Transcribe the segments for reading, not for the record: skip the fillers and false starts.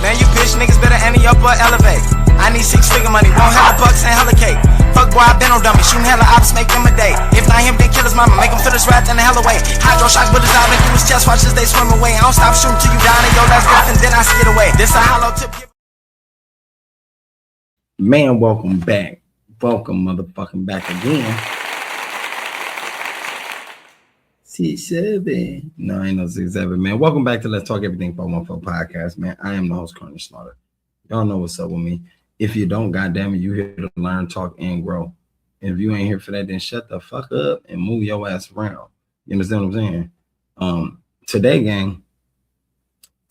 Man, you bitch niggas better ante up or elevate. I need 6-figure money, won't hella bucks and hella cake. Fuck boy, I been on dummy, shooting hella ops, make them a day. If not him, then kill his mama, make him feel his wrath in the hella way. Hydro shock bullets out, make through his chest, watch as they swim away. I don't stop shooting till you down in your last breath, and then I skid away. This a hollow tip. Man, welcome back. Welcome motherfucking back again. 6-7. No, ain't no 6-7, man. Welcome back to Let's Talk Everything 414 podcast, man. I am the host, Carnage Slaughter. Y'all know what's up with me. If you don't, goddamn it, you here to learn, talk, and grow. And if you ain't here for that, then shut the fuck up and move your ass around. You understand what I'm saying? Today, gang,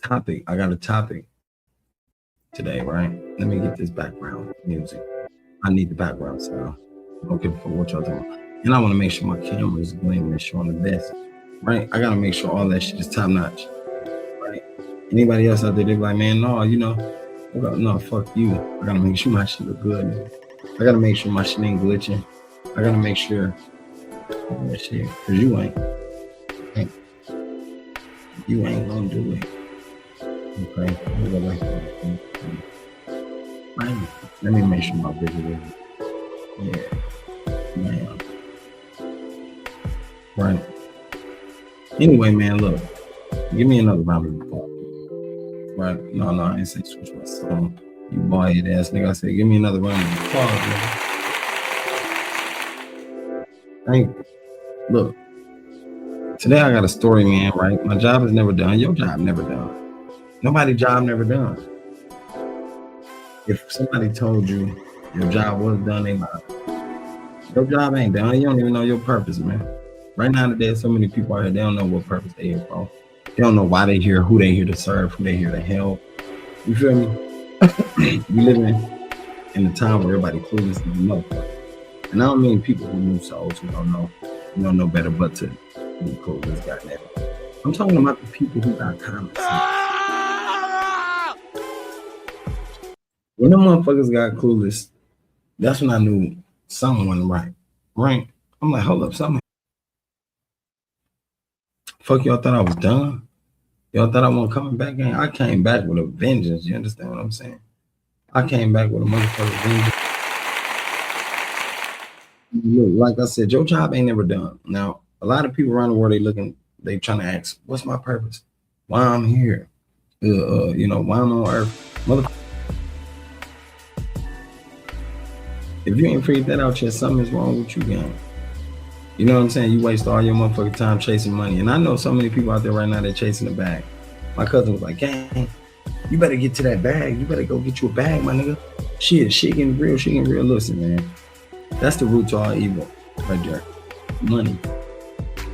topic. I got a topic today, right? Let me get this background music. I need the background sound. Okay, for what y'all doing. And I want to make sure my camera is gleaming and showing the best, right? I got to make sure all that shit is top notch, right? Anybody else out there, they be like, man, no, you know, no, fuck you. I got to make sure my shit look good, man. I got to make sure my shit ain't glitching. I got to make sure that shit, because you ain't going to do it. Okay, let me make sure my visual is, yeah, man. Right. Anyway, man, look, give me another round of applause. Right? No, I ain't say switch my song. You bald-head ass nigga. I said, give me another round of applause, nigga. Thank you. Look, today I got a story, man, right? My job is never done. Your job never done. Nobody's job never done. If somebody told you your job was done, they lied. Your job ain't done. You don't even know your purpose, man. Right now today, so many people out here, they don't know what purpose they here for. They don't know why they here, who they here to serve, who they here to help. You feel me? We living in a time where everybody clueless and motherfucker. And I don't mean people who move souls who don't know better but to be clueless, goddamn. I'm talking about the people who got common sense. When them motherfuckers got clueless, that's when I knew something wasn't right. Right? I'm like, hold up, something. Fuck, y'all thought I was done? Y'all thought I wasn't coming back in? I came back with a vengeance. You understand what I'm saying? I came back with a motherfucking vengeance. Look, like I said, your job ain't never done. Now, a lot of people around the world, they trying to ask, what's my purpose? Why I'm here? Why I'm on earth? Motherfucker. If you ain't figured that out yet, something is wrong with you, gang. You know what I'm saying? You waste all your motherfucking time chasing money. And I know so many people out there right now that chasing the bag. My cousin was like, gang, you better get to that bag. You better go get you a bag, my nigga. Shit getting real. Listen, man. That's the root to all evil right there. Money.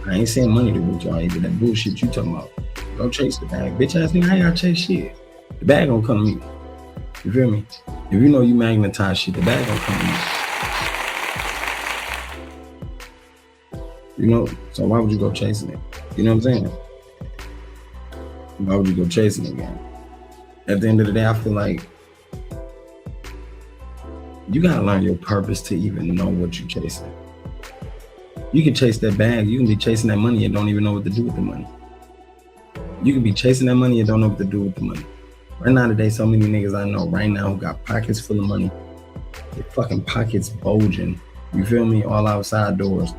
I ain't saying money the root to all evil. That bullshit you talking about. Go chase the bag. Bitch ass nigga, I ain't gotta chase shit. The bag gonna come to me. You feel me? If you know you magnetize shit, the bag gonna come to me. You know, so why would you go chasing it? You know what I'm saying? Why would you go chasing it, man? At the end of the day, I feel like you gotta learn your purpose to even know what you're chasing. You can chase that bag, you can be chasing that money and don't even know what to do with the money. You can be chasing that money and don't know what to do with the money. Right now today, so many niggas I know right now who got pockets full of money. Their fucking pockets bulging. You feel me? All outside doors.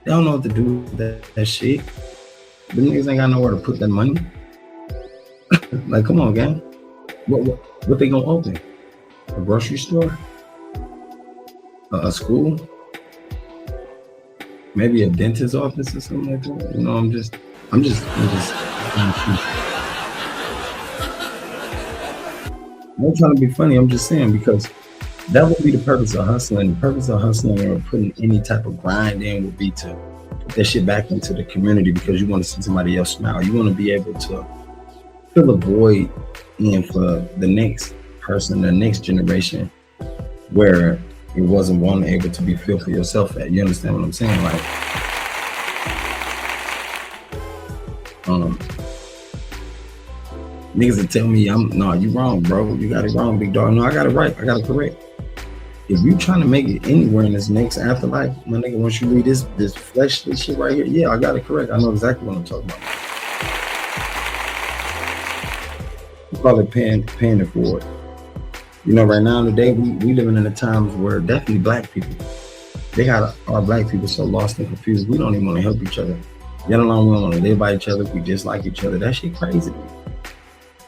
They don't know what to do with that shit. The niggas ain't got nowhere to put that money. Like, come on, gang. What they gonna open? A grocery store? A school? Maybe a dentist's office or something like that? You know, I'm just I'm trying to be funny. I'm just saying, because that would be the purpose of hustling. The purpose of hustling or putting any type of grind in would be to put that shit back into the community, because you want to see somebody else smile. You want to be able to fill a void in for the next person, the next generation, where it wasn't one able to be filled for yourself at. You understand what I'm saying? Like, niggas that tell me no, you wrong, bro. You got it wrong, big dog. No, I got it right. I got it correct. If you trying to make it anywhere in this next afterlife, my nigga, once you read this fleshly shit right here, yeah, I got it correct. I know exactly what I'm talking about. We call it paying it forward. You know, right now today we living in the times where definitely black people, they got our black people so lost and confused. We don't even want to help each other. Yet alone we don't want to live by each other. We dislike each other. That shit crazy.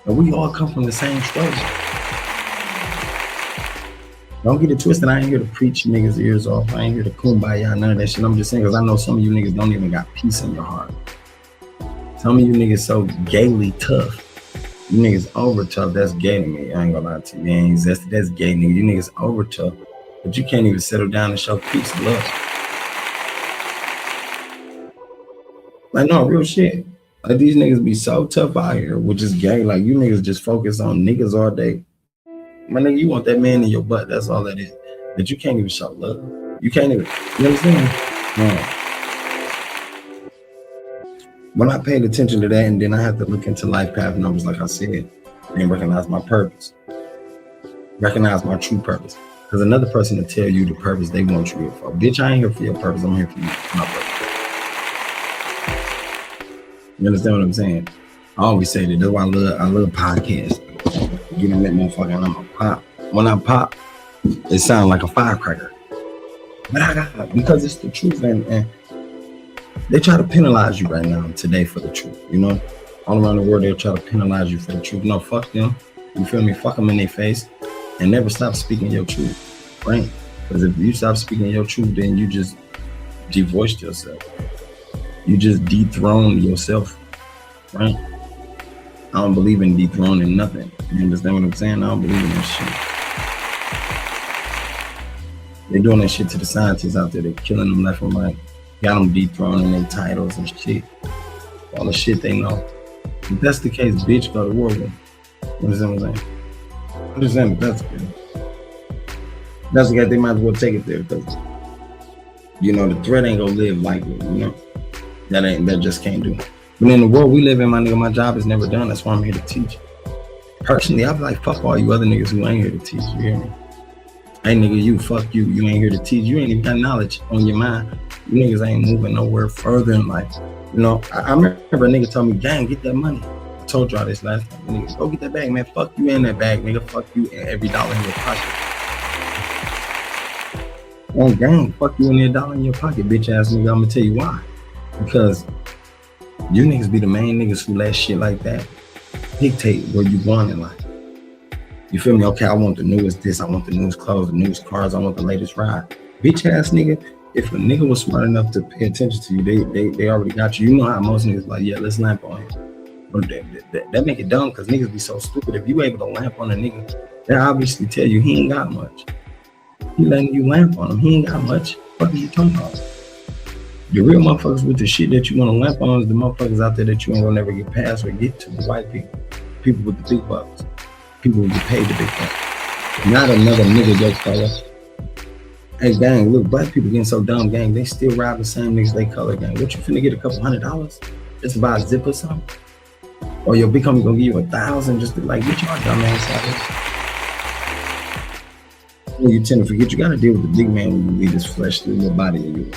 And we all come from the same struggle. Don't get it twisted. I ain't here to preach niggas' ears off. I ain't here to kumbaya, none of that shit. I'm just saying, because I know some of you niggas don't even got peace in your heart. Some of you niggas so gaily tough. You niggas over tough. That's gay to me. I ain't gonna lie to you. Man, that's gay, nigga. You niggas over tough. But you can't even settle down and show peace and love. Like, no, real shit. Like, these niggas be so tough out here, which is gay. Like, you niggas just focus on niggas all day. My nigga, you want that man in your butt. That's all that is. But you can't even show love. You can't even, you understand? No. When I paid attention to that, and then I had to look into life path numbers, like I said, and recognize my purpose. Recognize my true purpose. Because another person to tell you the purpose they want you here for. Bitch, I ain't here for your purpose. I'm here for you. My purpose. You understand what I'm saying? I always say that. That's why I love podcasts. Get in that motherfucker and I'm a pop. When I pop, it sounds like a firecracker. But because it's the truth, and they try to penalize you right now today for the truth. You know, all around the world they'll try to penalize you for the truth. No, fuck them. You feel me? Fuck them in their face, and never stop speaking your truth, right? Because if you stop speaking your truth, then you just divorced yourself. You just dethroned yourself, right? I don't believe in dethroning nothing. You understand what I'm saying? I don't believe in that shit. They're doing that shit to the scientists out there. They're killing them left and right. Got them dethroning their titles and shit. All the shit they know. If that's the case, bitch, go to war with them. You understand what I'm saying? I'm just saying, if that's good. That's the case, they might as well take it there. Because, you know, the threat ain't gonna live like it, you know? That just can't do. But in the world we live in, my nigga, my job is never done. That's why I'm here to teach. Personally, I'd be like, fuck all you other niggas who ain't here to teach. You hear me? Hey, nigga, you, fuck you. You ain't here to teach. You ain't even got knowledge on your mind. You niggas ain't moving nowhere further in life. You know, I remember a nigga told me, gang, get that money. I told y'all this last time. Niggas, go get that bag, man. Fuck you in that bag, nigga. Fuck you and every dollar in your pocket. Oh, gang, fuck you and every dollar in your pocket, bitch ass nigga. I'm gonna tell you why. Because you niggas be the main niggas who let shit like that dictate where you going in life. You feel me? Okay, I want the newest this, I want the newest clothes, the newest cars, I want the latest ride. Bitch ass nigga, if a nigga was smart enough to pay attention to you, they already got you. You know how most niggas like, yeah, let's lamp on him. But that make it dumb because niggas be so stupid. If you able to lamp on a nigga, they obviously tell you he ain't got much. He letting you lamp on him, he ain't got much. What are you talking about? The real motherfuckers with the shit that you want to lamp on is the motherfuckers out there that you ain't gonna never get past or get to. The white people, people with the big bucks, people who get paid the big bucks. Not another nigga, yo, fella. Hey, gang, look, black people getting so dumb, gang. They still rob the same niggas they color, gang. What, you finna get a couple $100 just to buy a zip or something? Or your big homie gonna give you 1,000 just to like get your dumb ass out of here? You tend to forget you gotta deal with the big man when you leave this flesh through your body of you.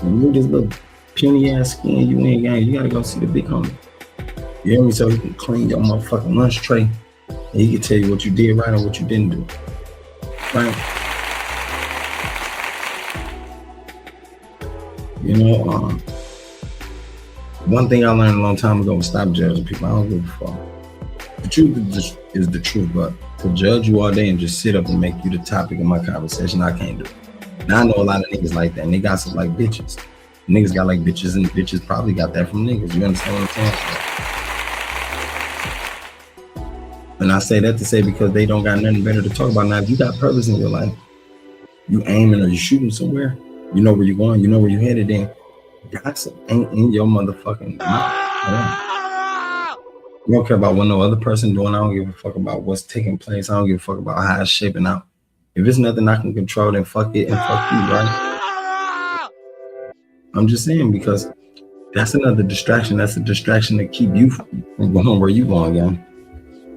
When you this little puny ass skin you in, gang, you gotta go see the big homie. You hear me? So he can clean your motherfucking lunch tray and he can tell you what you did right and what you didn't do. Right? You know, one thing I learned a long time ago was stop judging people. I don't give a fuck. The truth is the truth, but to judge you all day and just sit up and make you the topic of my conversation, I can't do it. Now I know a lot of niggas like that, and they got some like bitches. Niggas got like bitches, and bitches probably got that from niggas. You understand what I'm saying? And I say that to say because they don't got nothing better to talk about. Now, if you got purpose in your life, you aiming or you shooting somewhere, you know where you're going, you know where you're headed, then gossip ain't in your motherfucking mouth. You don't care about what no other person doing. I don't give a fuck about what's taking place. I don't give a fuck about how it's shaping out. If it's nothing I can control, then fuck it and fuck you, right? I'm just saying, because that's another distraction. That's a distraction to keep you from going where you going, gang.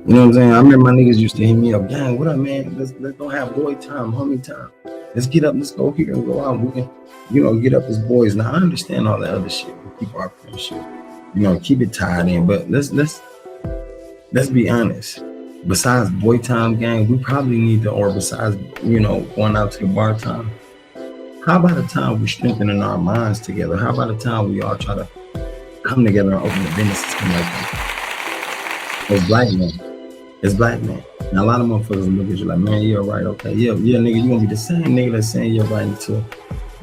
You know what I'm saying? I remember my niggas used to hit me up, gang, what up, man? Let's go have boy time, homie time. Let's get up, let's go here and go out. We can, you know, get up as boys. Now I understand all that other shit. We keep our friendship, you know, keep it tied in. But let's let's be honest. Besides boy time gang, we probably need to, or besides, going out to the bar time, how about the time we strengthening our minds together? How about the time we all try to come together and open a business system like that? As black men. As black men. Now, a lot of motherfuckers look at you like, man, you're right, okay. Yeah, nigga, you gonna be the same nigga that's saying you're right until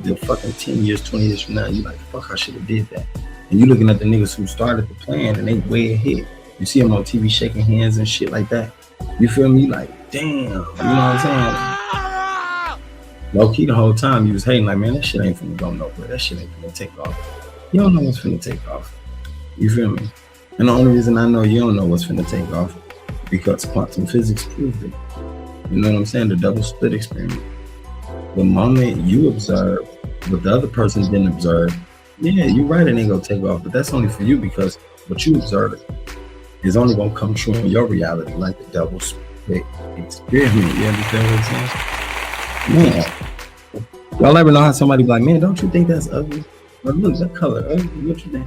the fucking 10 years, 20 years from now. You like, fuck, I should have did that. And you looking at the niggas who started the plan and they way ahead. You see them on TV shaking hands and shit like that. You feel me? Like, damn, you know what I'm saying? Low key the whole time you was hating like, man, that shit ain't finna go nowhere. That shit ain't finna take off. You don't know what's finna take off. You feel me? And the only reason I know you don't know what's finna take off because quantum physics proved it. You know what I'm saying? The double split experiment. The moment you observe what the other person didn't observe, yeah, you're right, it ain't gonna take off, but that's only for you because what you observe is only gonna come true in your reality, like the double split experiment. You understand what I'm saying? Man, y'all ever know how somebody be like, man, don't you think that's ugly? But look, that color ugly, what you think?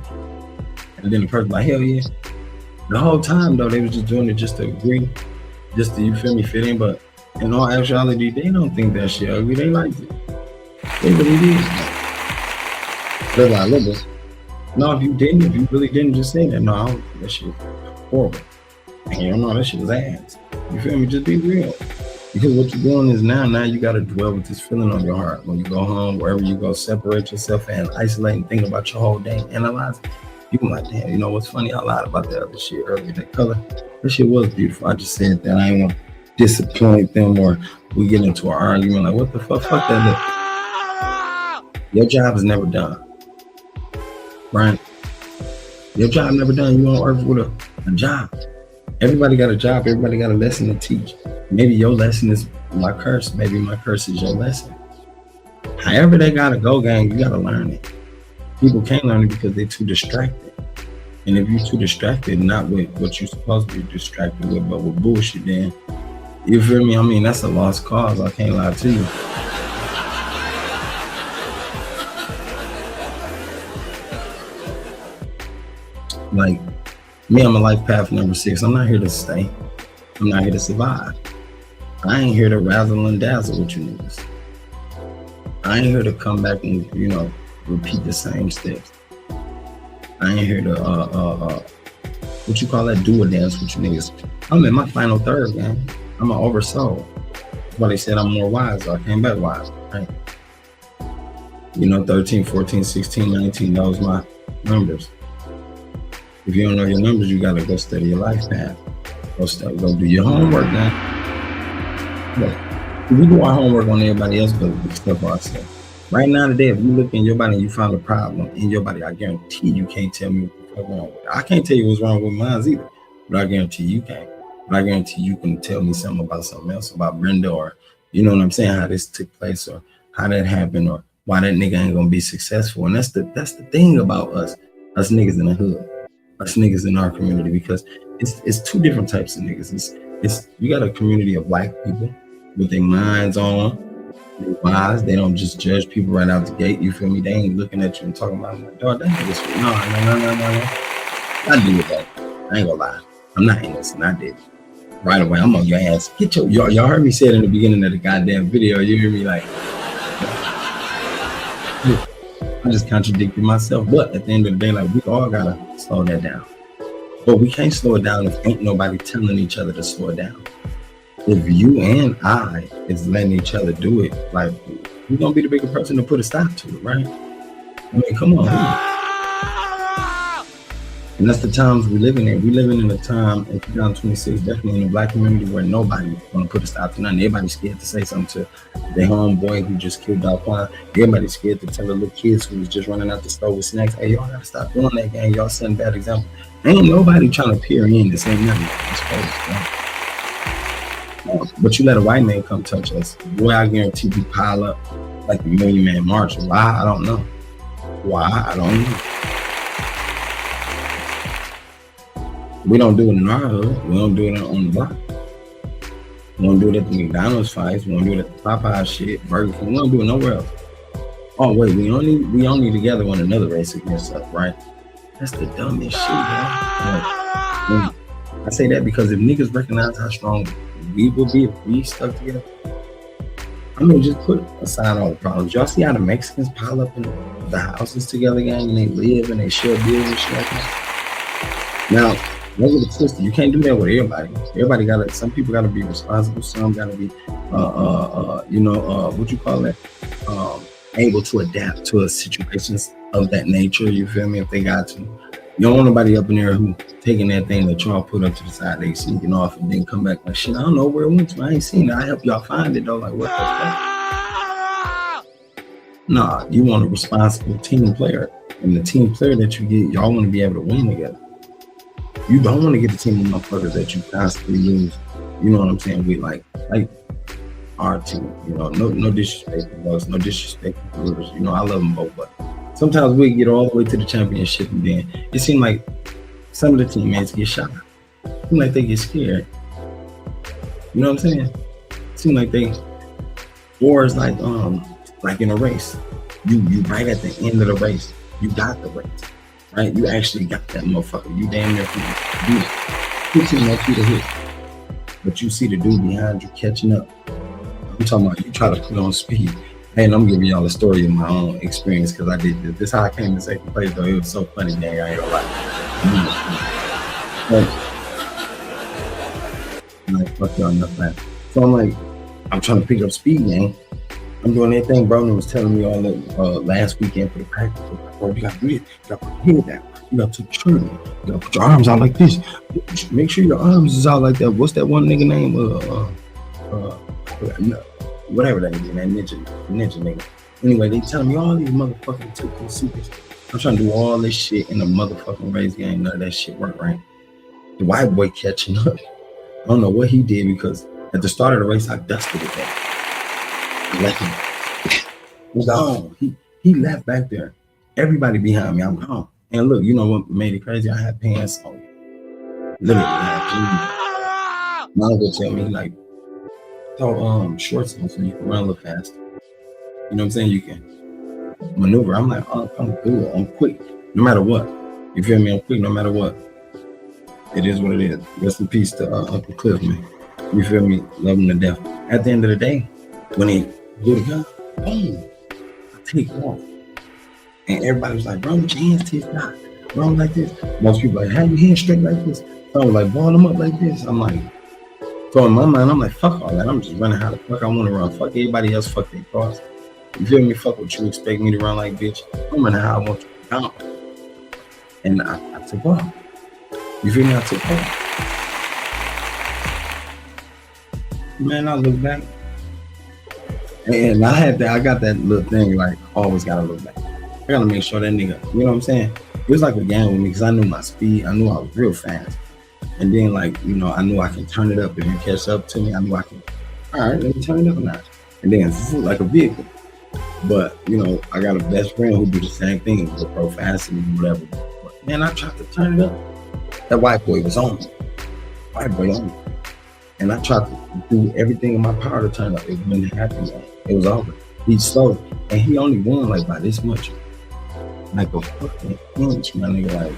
And then the person like, hell yeah. The whole time though, they was just doing it just to agree, just to, you feel me, fit in, but in all actuality, they don't think that shit ugly, they liked it. They really did. They're like, look, no, if you really didn't just say that, no, I don't think that shit horrible. And you don't know, that shit was ass. You feel me? Just be real. Because what you're doing is now you got to dwell with this feeling on your heart. When you go home, wherever you go, separate yourself and isolate and think about your whole day. Analyze it. You can like, damn, you know what's funny? I lied about that other shit earlier. That color, that shit was beautiful. I just said that. I ain't want to disappoint them or we get into an argument like, what the fuck? Fuck that. Look. Your job is never done. Right? Your job never done. You want to work with a job. Everybody got a job. Everybody got a lesson to teach. Maybe your lesson is my curse. Maybe my curse is your lesson. However they gotta go, gang, you gotta learn it. People can't learn it because they're too distracted. And if you're too distracted, not with what you're supposed to be distracted with, but with bullshit, then you feel me? I mean, that's a lost cause. I can't lie to you. Like, me, I'm a life path number 6. I'm not here to stay. I'm not here to survive. I ain't here to razzle and dazzle with you niggas. I ain't here to come back and, repeat the same steps. I ain't here to, what you call that, do a dance with you niggas. I'm in my final third, man. I'm an oversoul. That's why they said I'm more wise. I came back wise, right? 13, 14, 16, 19, those my numbers. If you don't know your numbers, you gotta go study your life path. Go do your homework, man. Look, we do our homework on everybody else, but we stuff ourselves. Right now today, if you look in your body and you find a problem in your body, I guarantee you can't tell me what the fuck wrong with it. I can't tell you what's wrong with mine either, but I guarantee you can't. But I guarantee you can tell me something about something else, about Brenda, or you know what I'm saying, how this took place, or how that happened, or why that nigga ain't gonna be successful. And that's the thing about us niggas in the hood, us niggas in our community, because it's two different types of niggas. It's you got a community of black people with their minds on, their wise. They don't just judge people right out the gate. You feel me? They ain't looking at you and talking about like, dog, that nigga's no. I did that. I ain't gonna lie. I'm not innocent. I did it. Right away, I'm on your ass. Get your y'all heard me say it in the beginning of the goddamn video. You hear me? Like, I just contradicted myself. But at the end of the day, like, we all gotta slow that down. But we can't slow it down if ain't nobody telling each other to slow it down. If you and I is letting each other do it, like, we're gonna be the bigger person to put a stop to it, right? I mean, come on. And that's the times we living in. We living in a time in 2026, definitely in the black community, where nobody's gonna put a stop to nothing. Everybody's scared to say something to their homeboy who just killed Alpine. Everybody's scared to tell the little kids who was just running out the store with snacks, hey, y'all gotta stop doing that, gang. Y'all setting bad example. Ain't nobody trying to peer in to say nothing. But you let a white man come touch us, boy, I guarantee we pile up like a Million Man March. Why? I don't know. Why? I don't know. We don't do it in our hood. We don't do it on the block. We don't do it at the McDonald's fights. We don't do it at the Popeye shit, Burger King. We don't do it nowhere else. Oh wait, we only together when another race against us, right? That's the dumbest shit, man. I say that because if niggas recognize how strong we will be if we stuck together, I'm gonna just put aside all the problems. Y'all see how the Mexicans pile up in the houses together, gang, and they live and they share bills and shit like that. Now, don't get it twisted. You can't do that with everybody. Everybody gotta. Some people gotta be responsible. Some gotta be, what you call that? Able to adapt to situations of that nature. You feel me? If they got to. You don't want nobody up in there who taking that thing that y'all put up to the side, they sneaking off and then come back like shit. I don't know where it went to. I ain't seen it. I help y'all find it though. Like what the fuck? Nah, you want a responsible team player, and the team player that you get, y'all want to be able to win together. You don't want to get the team of motherfuckers that you constantly lose. You know what I'm saying? We like our team. You know, no disrespect to us, no disrespect to Brewers. You know, I love them both, but sometimes we get all the way to the championship and then it seems like some of the teammates get shot. It seems like they get scared. You know what I'm saying? It seems like they, or it's like in a race. You right at the end of the race. You got the race, right? You actually got that motherfucker. You damn near beat it. 15 more feet to hit. But you see the dude behind you catching up. I'm talking about you try to put on speed. Hey, and I'm giving y'all a story of my own experience because I did this. This is how I came to second place, though. It was so funny, gang. I ain't gonna lie. Like, fuck y'all enough, man. So I'm like, I'm trying to pick up speed, gang. I'm doing everything Broden was telling me all the last weekend for the practice. Bro, you gotta do this. You gotta put your head down. You gotta take your shirt in. You gotta put your arms out like this. Make sure your arms is out like that. What's that one nigga name? Whatever that is, that ninja nigga. Anyway, they telling me all these motherfucking tips secrets. I'm trying to do all this shit in a motherfucking race game. None of that shit worked right. The white boy catching up. I don't know what he did because at the start of the race, I dusted it back. I left him. I'm gone. He left back there. Everybody behind me, I'm gone. And look, you know what made it crazy? I had pants on. Literally, I had jeans. My uncle tell me like, throw shorts on so you can run a little faster. You know what I'm saying? You can maneuver. I'm like, oh, I'm cool. I'm quick. No matter what. You feel me? I'm quick no matter what. It is what it is. Rest in peace to Uncle Cliff, man. You feel me? Love him to death. At the end of the day, when he do the gun, boom, I take off. And everybody was like, bro, with your hands to his back. Bro, like this. Most people like, have your hands straight like this. So I was like, ball them up like this. I'm like, so in my mind, I'm like, fuck all that. I'm just running how the fuck I want to run. Fuck everybody else. Fuck their cars. You feel me? Fuck what you expect me to run like, bitch. I'm running how I want to run. And I took off. You feel me? I took off. Man, I look back. And I got that little thing, like, always gotta look back. I gotta make sure that nigga, you know what I'm saying? It was like a game with me because I knew my speed. I knew I was real fast. And then, like, you know, I knew I can turn it up. If you catch up to me, I knew I can, all right, let me turn it up a notch. And then it's like a vehicle. But, you know, I got a best friend who do the same thing, go faster and whatever. But, man, I tried to turn it up. That white boy was on me. White boy on me. And I tried to do everything in my power to turn it up. It wouldn't happen. It was over. He slowed. And he only won, like, by this much. Like a fucking inch, my nigga, like.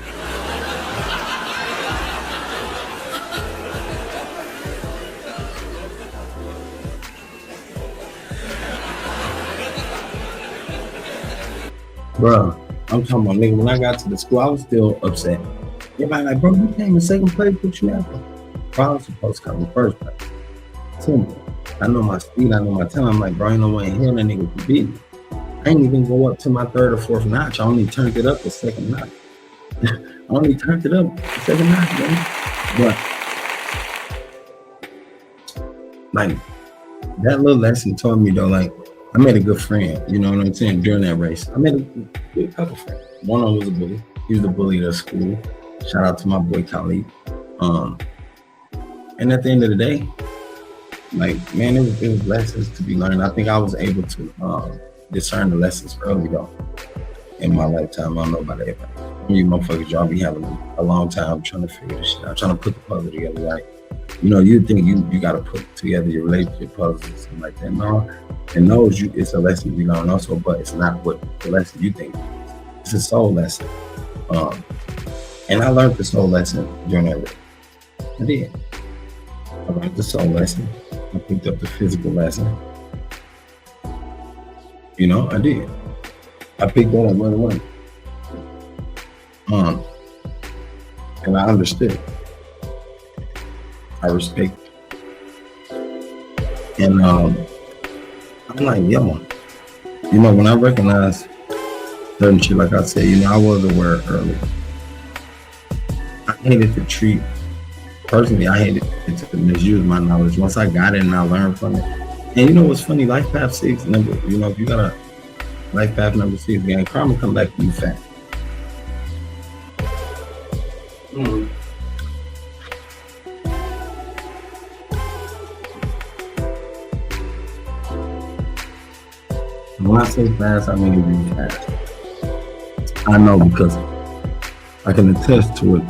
Bro, I'm talking about, nigga, when I got to the school, I was still upset. Everybody like, bro, you came in second place, what you after? Bro, I was supposed to come in first place. Simple. I know my speed, I know my time. I'm like, bro, ain't no way in hell that nigga could beat me. I ain't even go up to my third or fourth notch. I only turned it up the second notch. I only turned it up the second notch, man. But, like, that little lesson taught me, though, like, I made a good friend, you know what I'm saying, during that race. I made a couple friends. One of them was a bully. He was the bully of the school. Shout out to my boy Khalid. And at the end of the day, like, man, it was lessons to be learned. I think I was able to discern the lessons early, though, in my lifetime. I don't know about everybody. You motherfuckers, y'all be having a long time trying to figure this shit out, trying to put the puzzle together. Like, you know, you think you got to put together your relationship puzzles and stuff like that. No, and those, it's a lesson to be learned also, but it's not what the lesson you think it is. It's a soul lesson. And I learned this whole lesson during that race. I did. I learned the soul lesson. I picked up the physical lesson. You know, I did. I picked that up right away. And I understood. I respect. And I'm like, yo, you know, when I recognize certain shit, like I said, you know, I was aware early. I hated to treat, personally, I hated to misuse my knowledge. Once I got it and I learned from it. And you know what's funny? Life Path 6, number, you know, if you got a Life Path number 6, gang, karma come back to you fat. When I say fast, I mean really fast. I know because I can attest to it.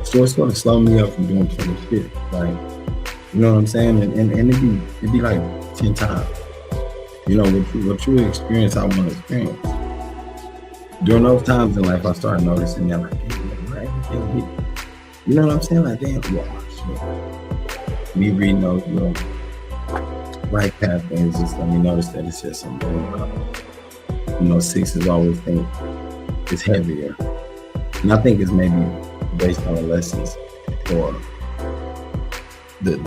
So it's gonna slow me up from doing plenty of shit. Like, you know what I'm saying? And it'd be like 10 times. You know, what you experience, I want to experience. During those times in life, I started noticing that, like, damn, everything hit. You know what I'm saying? Like, damn, wow, shit. Me reading those little Life Path things just let me notice that it says something about, you know, 6 is always think it's heavier. And I think it's maybe based on the lessons or the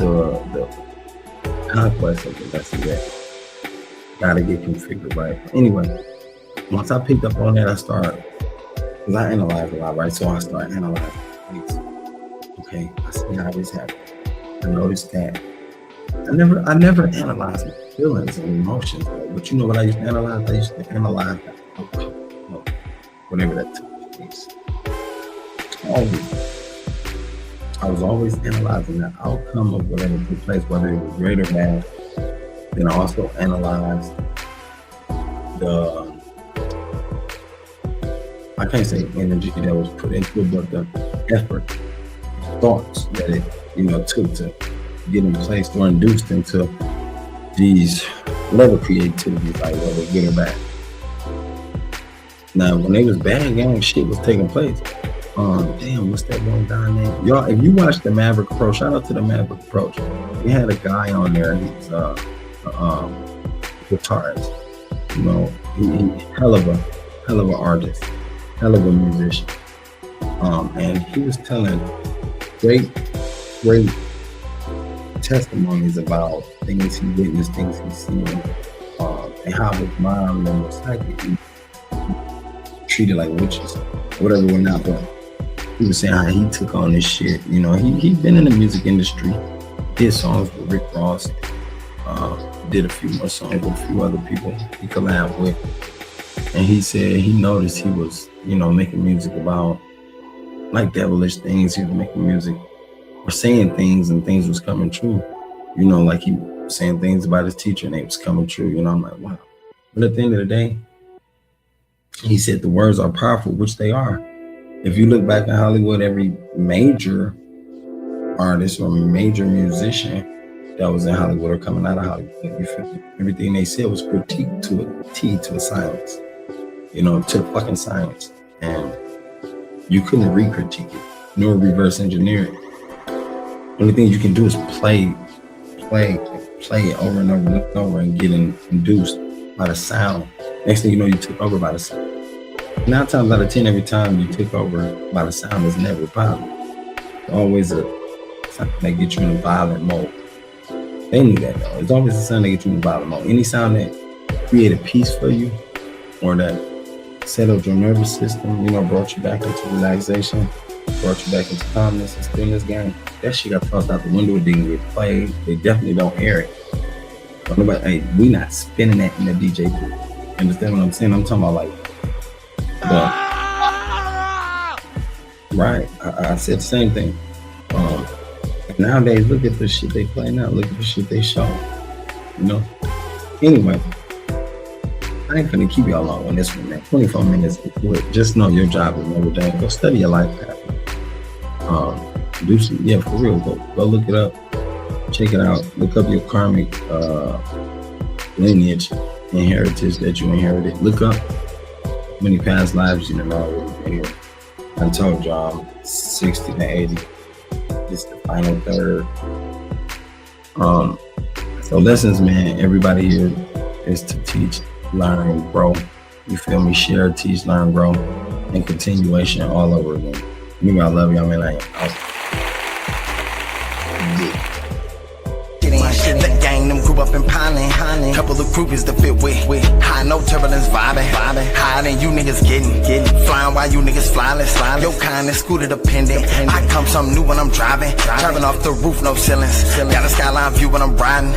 conquest of the lessons that gotta get configured right. Anyway, once I picked up on that, I started, because I analyze a lot, right? So I started analyzing things. Okay, I see how this happened. I noticed that. I never analyzed my feelings and emotions, but you know what I used to analyze? I used to analyze the outcome of whatever that took place. I was always analyzing the outcome of whatever took place, whether it was great or bad. Then I also analyzed I can't say energy that was put into it, but the effort, thoughts that it, you know, took to get them placed or induced into these level creativity, like whether good or bad. Now, when they was bad, gang, shit was taking place. Damn, what's that one guy name? Y'all, if you watch the Maverick Approach, shout out to the Maverick Approach. He had a guy on there. He's guitarist. You know, he hell of a artist, hell of a musician. And he was telling great testimonies about things he witnessed, things he's seen, and how his mom and was psychic treated like witches, whatever went out. But he was saying how he took on this shit. You know, he'd been in the music industry, did songs with Rick Ross, did a few more songs with a few other people he collabed with. And he said he noticed he was, you know, making music about like devilish things. He was making music or saying things and things was coming true. You know, like he was saying things about his teacher and it was coming true. You know, I'm like, wow. But at the end of the day, he said the words are powerful, which they are. If you look back in Hollywood, every major artist or major musician that was in Hollywood or coming out of Hollywood, you feel me? Everything they said was critiqued to a T, to a science. You know, to the fucking science. And you couldn't re-critique it, nor reverse engineer it. The only thing you can do is play it over and over and over and get induced by the sound. Next thing you know, you took over by the sound. 9 times out of 10, every time you took over by the sound is never positive. It's always something that gets you in a violent mode. They knew that though. It's always a sound that gets you in a violent mode. Any sound that created peace for you or that settled your nervous system, you know, brought you back into relaxation, brought you back into calmness and stillness, game. That shit got tossed out the window. It didn't get played. They definitely don't air it. But nobody, hey, we not spinning that in the DJ booth. Understand what I'm saying? I'm talking about like, right. I said the same thing. Nowadays, look at the shit they play now. Look at the shit they show. You know. Anyway, I ain't gonna keep y'all long on this one, man. 24 minutes. Just know your job is never done. Go study your life path. Do some, yeah, for real. Go look it up. Check it out. Look up your karmic lineage and heritage that you inherited. Look up how many past lives you know already been here. I told y'all I'm 60 to 80. It's the final third. So lessons, man, everybody here is to teach, learn, grow. You feel me? Share, teach, learn, grow, and continuation all over again. You know I love y'all, man. I am awesome. The gang, them grew up in piling. Couple of groupies to fit with. High, no turbulence, vibing. Higher than you niggas getting. Flying while you niggas flyless. Your kind is scooter dependent. I come something new when I'm driving. Driving off the roof, no ceilings. Got a skyline view when I'm riding.